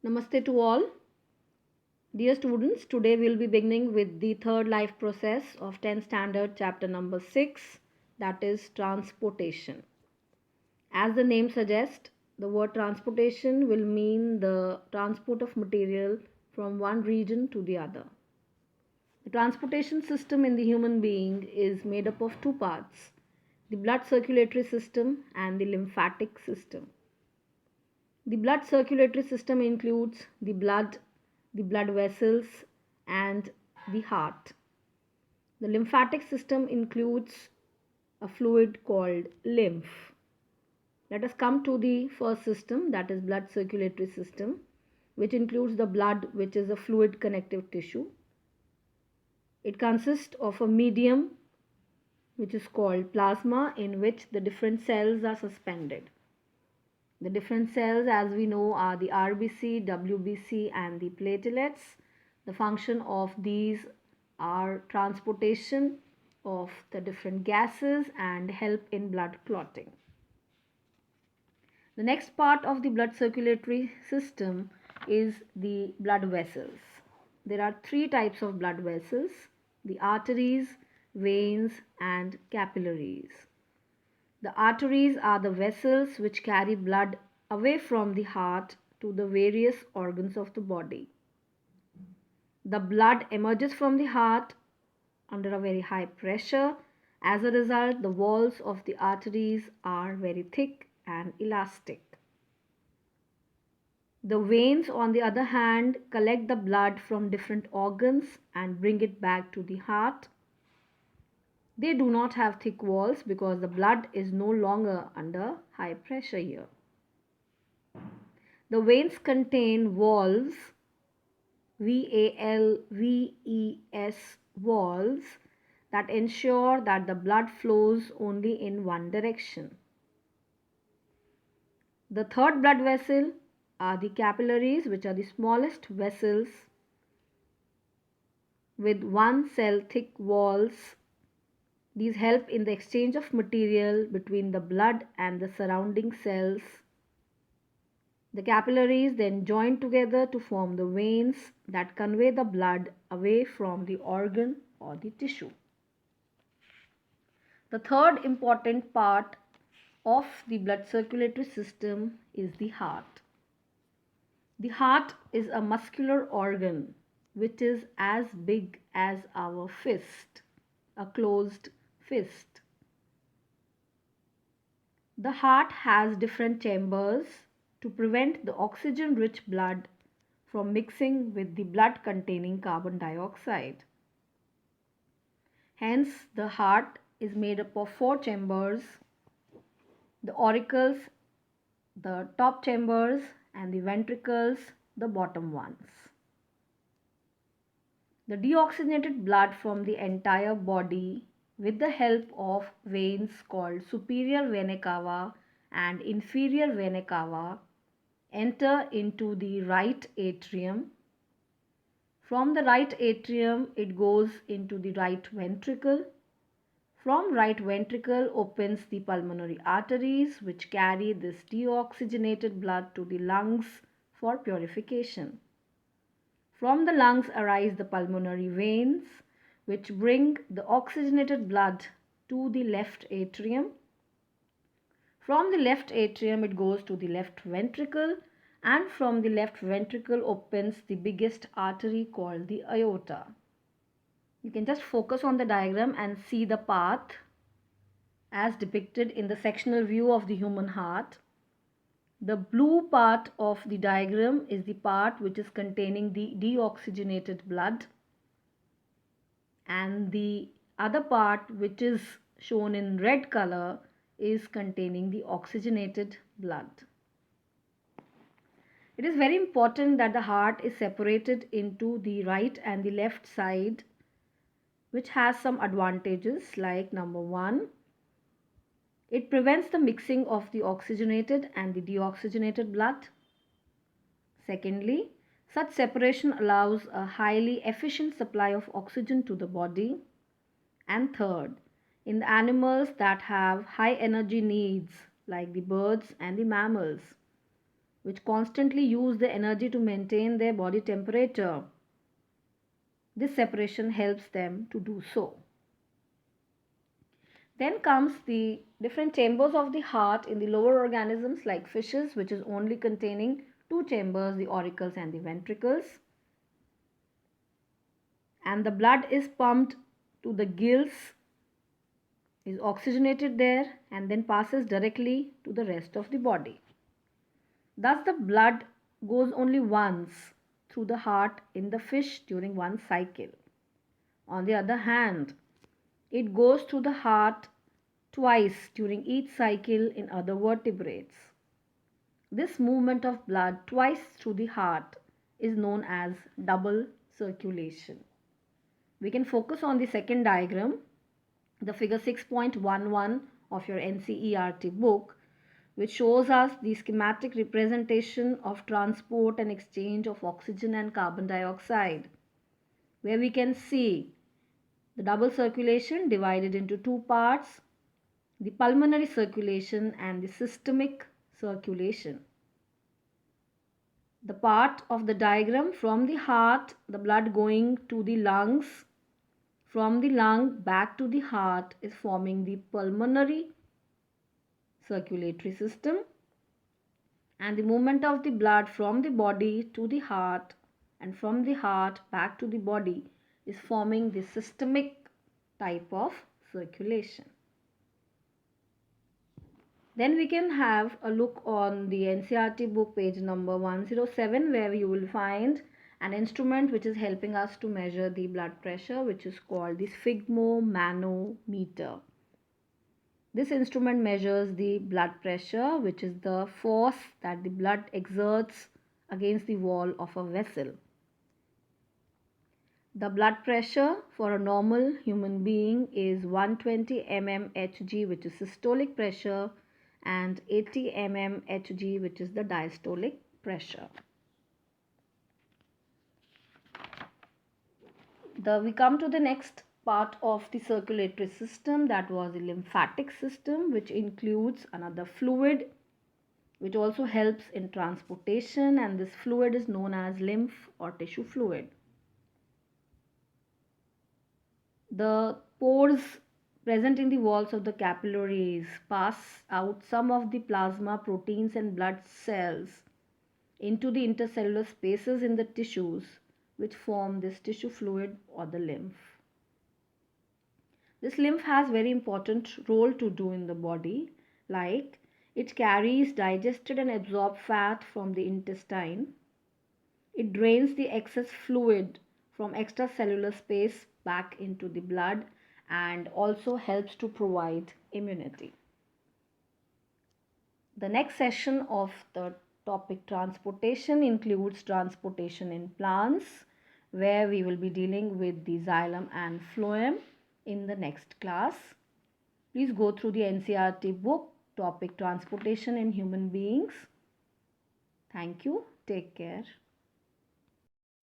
Namaste to all. Dear students, today we will be beginning with the third life process of 10th standard chapter number 6, that is transportation. As the name suggests, the word transportation will mean the transport of material from one region to the other. The transportation system in the human being is made up of two parts, the blood circulatory system and the lymphatic system. The blood circulatory system includes the blood vessels, and the heart. The lymphatic system includes a fluid called lymph. Let us come to the first system, that is blood circulatory system, which includes the blood, which is a fluid connective tissue. It consists of a medium which is called plasma, in which the different cells are suspended. The different cells, as we know, are the RBC, WBC and the platelets. The function of these are transportation of the different gases and help in blood clotting. The next part of the blood circulatory system is the blood vessels. There are three types of blood vessels: the arteries, veins and capillaries. The arteries are the vessels which carry blood away from the heart to the various organs of the body. The blood emerges from the heart under a very high pressure. As a result, the walls of the arteries are very thick and elastic. The veins, on the other hand, collect the blood from different organs and bring it back to the heart. They do not have thick walls because the blood is no longer under high pressure here. The veins contain valves, VALVES, valves, that ensure that the blood flows only in one direction. The third blood vessel are the capillaries, which are the smallest vessels with one cell thick walls. These help in the exchange of material between the blood and the surrounding cells. The capillaries then join together to form the veins that convey the blood away from the organ or the tissue. The third important part of the blood circulatory system is the heart. The heart is a muscular organ which is as big as our fist, a closed fist. The heart has different chambers to prevent the oxygen-rich blood from mixing with the blood containing carbon dioxide. Hence, the heart is made up of four chambers: the auricles, the top chambers, and the ventricles, the bottom ones. The deoxygenated blood from the entire body, with the help of veins called superior vena cava and inferior vena cava, enter into the right atrium. From the right atrium, it goes into the right ventricle. From right ventricle opens the pulmonary arteries, which carry this deoxygenated blood to the lungs for purification. From the lungs arise the pulmonary veins, which bring the oxygenated blood to the left atrium. From the left atrium, it goes to the left ventricle, and from the left ventricle opens the biggest artery called the aorta. You can just focus on the diagram and see the path as depicted in the sectional view of the human heart. The blue part of the diagram is the part which is containing the deoxygenated blood, and the other part, which is shown in red color, is containing the oxygenated blood. It is very important that the heart is separated into the right and the left side, which has some advantages, like number one, it prevents the mixing of the oxygenated and the deoxygenated blood. Secondly, such separation allows a highly efficient supply of oxygen to the body. And third, in the animals that have high energy needs, like the birds and the mammals, which constantly use the energy to maintain their body temperature. This separation helps them to do so. Then comes the different chambers of the heart in the lower organisms like fishes, which is only containing two chambers, the auricles and the ventricles. And the blood is pumped to the gills, is oxygenated there, and then passes directly to the rest of the body. Thus, the blood goes only once through the heart in the fish during one cycle. On the other hand, it goes through the heart twice during each cycle in other vertebrates. This movement of blood twice through the heart is known as double circulation. We can focus on the second diagram, the figure 6.11 of your NCERT book, which shows us the schematic representation of transport and exchange of oxygen and carbon dioxide, where we can see the double circulation divided into two parts, the pulmonary circulation and the systemic circulation. The part of the diagram from the heart, the blood going to the lungs, from the lung back to the heart is forming the pulmonary circulatory system, and the movement of the blood from the body to the heart and from the heart back to the body is forming the systemic type of circulation. Then we can have a look on the NCERT book page number 107, where you will find an instrument which is helping us to measure the blood pressure, which is called the sphygmomanometer. This instrument measures the blood pressure, which is the force that the blood exerts against the wall of a vessel. The blood pressure for a normal human being is 120 mmHg, which is systolic pressure, and 80 mmHg, which is the diastolic pressure. We come to the next part of the circulatory system, that was the lymphatic system, which includes another fluid which also helps in transportation, and this fluid is known as lymph or tissue fluid. The pores present in the walls of the capillaries pass out some of the plasma, proteins and blood cells into the intercellular spaces in the tissues, which form this tissue fluid or the lymph. This lymph has very important role to do in the body, like it carries digested and absorbed fat from the intestine. It drains the excess fluid from extracellular space back into the blood and also helps to provide immunity. The next session of the topic transportation includes transportation in plants, where we will be dealing with the xylem and phloem in the next class. Please go through the NCERT book, topic transportation in human beings. Thank you. Take care.